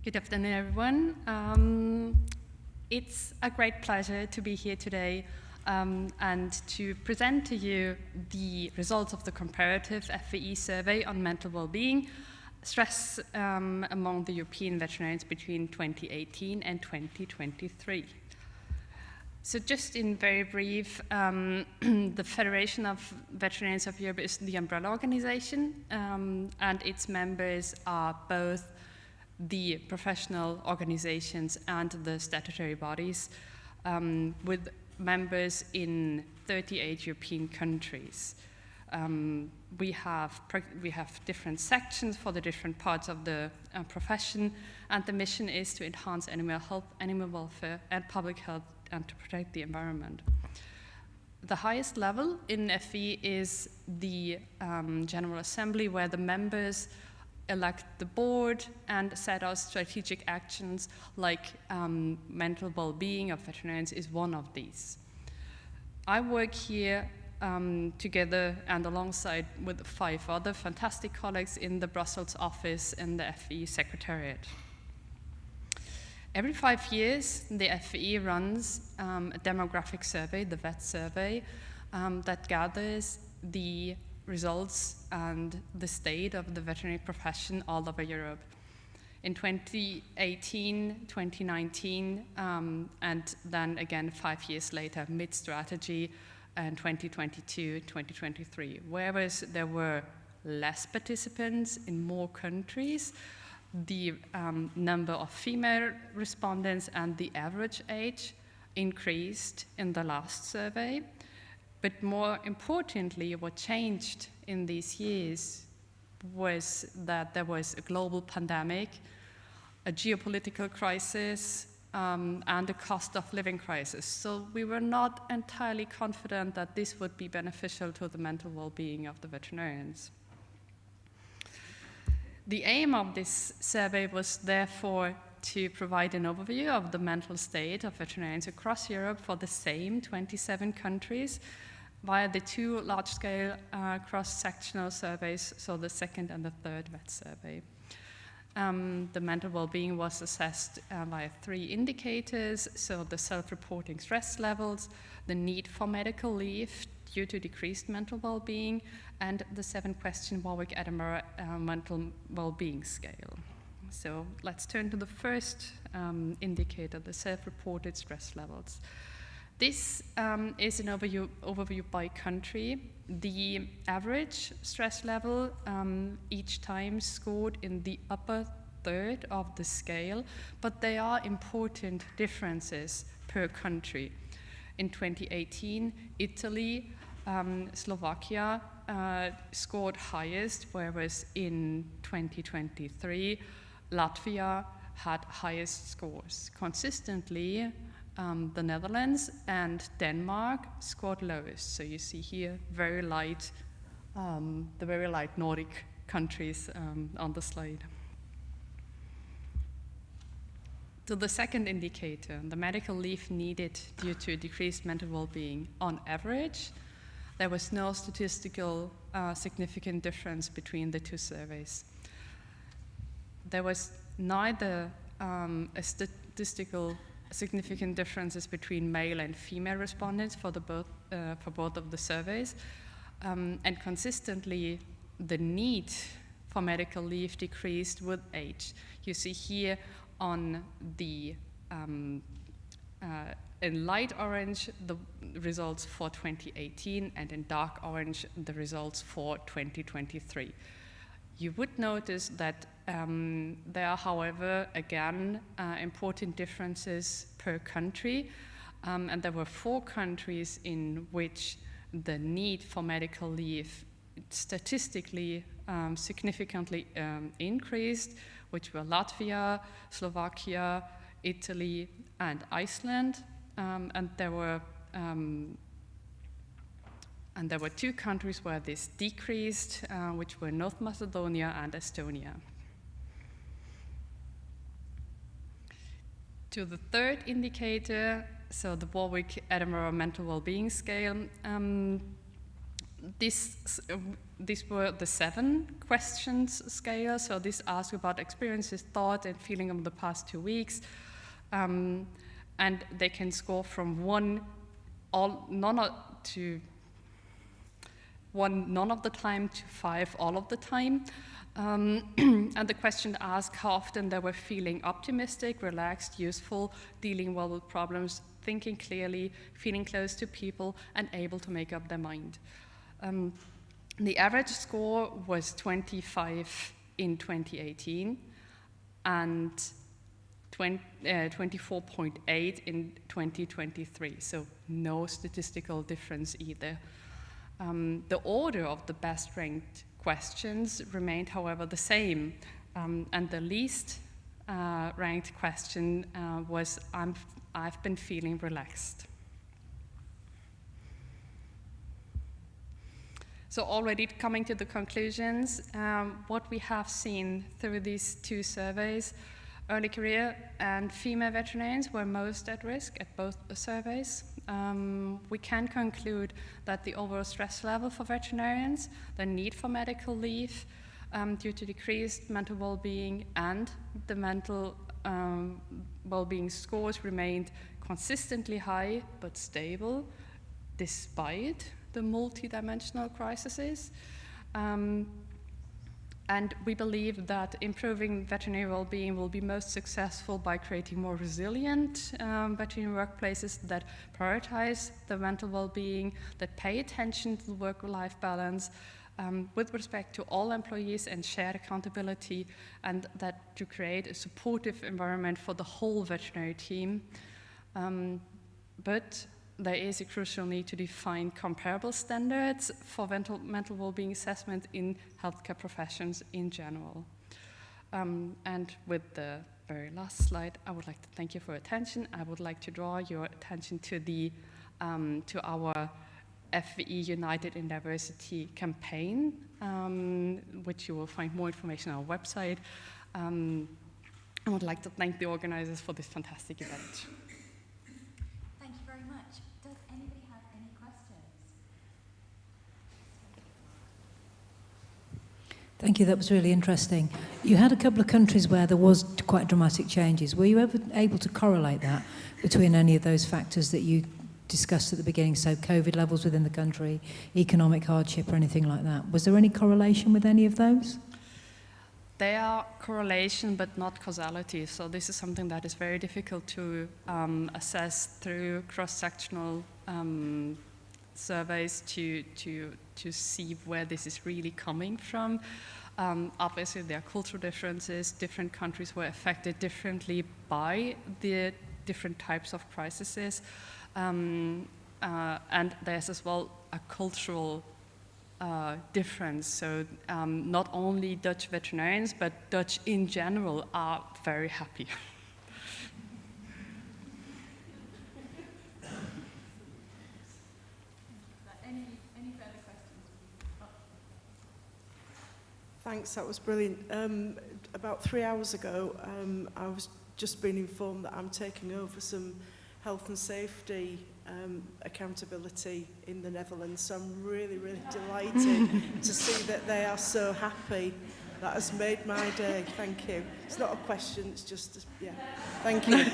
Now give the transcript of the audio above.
Good afternoon, everyone. It's a great pleasure to be here today and to present to you the results of the comparative FVE survey on mental well-being, stress among the European veterinarians between 2018 and 2023. So just in very brief, the Federation of Veterinarians of Europe is the umbrella organization, and its members are both the professional organizations and the statutory bodies, with members in 38 European countries. We have different sections for the different parts of the profession, and the mission is to enhance animal health, animal welfare, and public health, and to protect the environment. The highest level in FE is the General Assembly, where the members elect the board and set out strategic actions, like mental well-being of veterinarians is one of these. I work here together and alongside with 5 other fantastic colleagues in the Brussels office and the FE Secretariat. Every 5 years, the FE runs a demographic survey, the VET survey, that gathers the results and the state of the veterinary profession all over Europe. In 2018, 2019, and then again 5 years later, mid-strategy, and 2022, 2023. Whereas there were less participants in more countries, the number of female respondents and the average age increased in the last survey. But more importantly, what changed in these years was that there was a global pandemic, a geopolitical crisis, and a cost of living crisis. So we were not entirely confident that this would be beneficial to the mental well-being of the veterinarians. The aim of this survey was therefore to provide an overview of the mental state of veterinarians across Europe for the same 27 countries via the 2 large-scale cross-sectional surveys, so the second and the third VET survey. The mental well-being was assessed via 3 indicators, so the self-reporting stress levels, the need for medical leave due to decreased mental well-being, and the 7-question Warwick-Edinburgh mental well-being scale. So let's turn to the first indicator, the self-reported stress levels. This is an overview by country. The average stress level each time scored in the upper third of the scale, but there are important differences per country. In 2018, Italy, Slovakia scored highest, whereas in 2023, Latvia had highest scores. Consistently, the Netherlands and Denmark scored lowest. So you see here very light, the very light Nordic countries on the slide. So the second indicator, the medical leave needed due to decreased mental well-being. On average, there was no statistical significant difference between the 2 surveys. There was neither a statistical significant differences between male and female respondents for both of the surveys, and consistently the need for medical leave decreased with age. You see here on the in light orange the results for 2018, and in dark orange the results for 2023. You would notice that there are, however, again, important differences per country, and there were 4 countries in which the need for medical leave statistically significantly increased, which were Latvia, Slovakia, Italy, and Iceland, and there were 2 countries where this decreased, which were North Macedonia and Estonia. To the third indicator, so the Warwick-Edinburgh mental well-being scale, These were the 7 questions scale. So this asks about experiences, thought, and feeling of the past 2 weeks. And they can score from 1 none of the time to 5 all of the time. And the question asks how often they were feeling optimistic, relaxed, useful, dealing well with problems, thinking clearly, feeling close to people, and able to make up their mind. The average score was 25 in 2018 and 24.8 in 2023, so no statistical difference either. The order of the best ranked questions remained, however, the same, and the least ranked question was I've been feeling relaxed. So already coming to the conclusions, what we have seen through these 2 surveys, early career and female veterinarians were most at risk at both the surveys. We can conclude that the overall stress level for veterinarians, the need for medical leave due to decreased mental well-being, and the mental well-being scores remained consistently high but stable despite the multidimensional crises. And we believe that improving veterinary well-being will be most successful by creating more resilient veterinary workplaces that prioritize the mental well-being, that pay attention to the work-life balance with respect to all employees and shared accountability, and that to create a supportive environment for the whole veterinary team. But there is a crucial need to define comparable standards for mental well-being assessment in healthcare professions in general. And with the very last slide, I would like to thank you for your attention. I would like to draw your attention to the to our FVE United in Diversity campaign, which you will find more information on our website. I would like to thank the organizers for this fantastic event. Thank you, that was really interesting. You had a couple of countries where there was quite dramatic changes. Were you ever able to correlate that between any of those factors that you discussed at the beginning, so COVID levels within the country, economic hardship or anything like that? Was there any correlation with any of those? There are correlation but not causality, so this is something that is very difficult to assess through cross-sectional surveys to see where this is really coming from. Obviously, there are cultural differences. Different countries were affected differently by the different types of crises. And there's as well a cultural difference. So not only Dutch veterinarians, but Dutch in general are very happy. Thanks, that was brilliant. About 3 hours ago, I was just being informed that I'm taking over some health and safety accountability in the Netherlands. So I'm really, really delighted to see that they are so happy. That has made my day. Thank you. It's not a question, it's just, yeah. Thank you.